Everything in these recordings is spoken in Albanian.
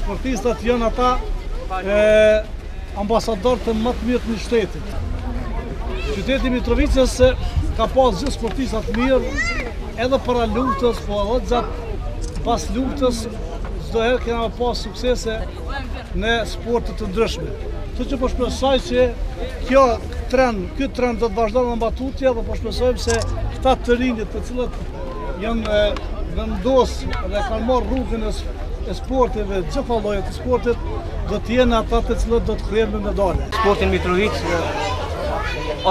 sportistat janë ata ambasador të më të mirë të një shtetit. Qyteti Mitrovicës ka pas gjithë sportistat mirë, edhe para luftës, po edhe gjatë pas luftës, çdo herë kena pas suksese në sporte të ndryshme. Kështu që po shpresoj që ky trend do të vazhdojë në mbatutje dhe po shpresojmë se këta të rinjët të cilët janë vendosur dhe kanë marrë rrugën e sportit dhe gjitha llojet të sportit do të jenë ata të cilët do të krijojnë medale. Sporti në Mitrovic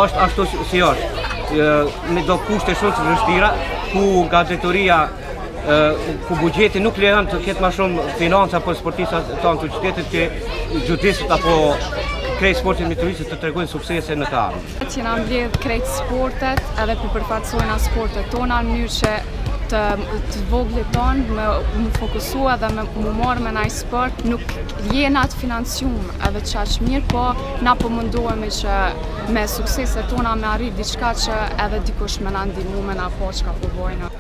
është ashtu si është, me do kushte shumë të vështira, ku gazetëria, ku buxheti nuk lejon të ketë më shumë financa për sportistat tonë të qytetit, që gjudisët apo krejt sportin Mitrovicës të tregojnë suksese në të ardhmen. Që na mbledh krejt sportet edhe përfaqësojnë sportet tona në mënyrë që të voglit tonë më fokusua dhe më marrë me naj sport, nuk jena të financium edhe qaq mirë, po na po mundohemi që me suksese tona me arrit diçka që edhe dikush me na ndihmu me na po çka po bojna.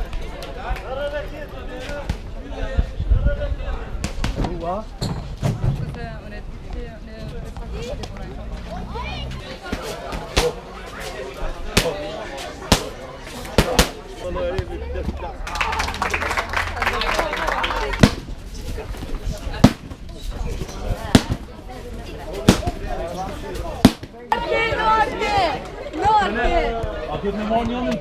A këtë në marrë një në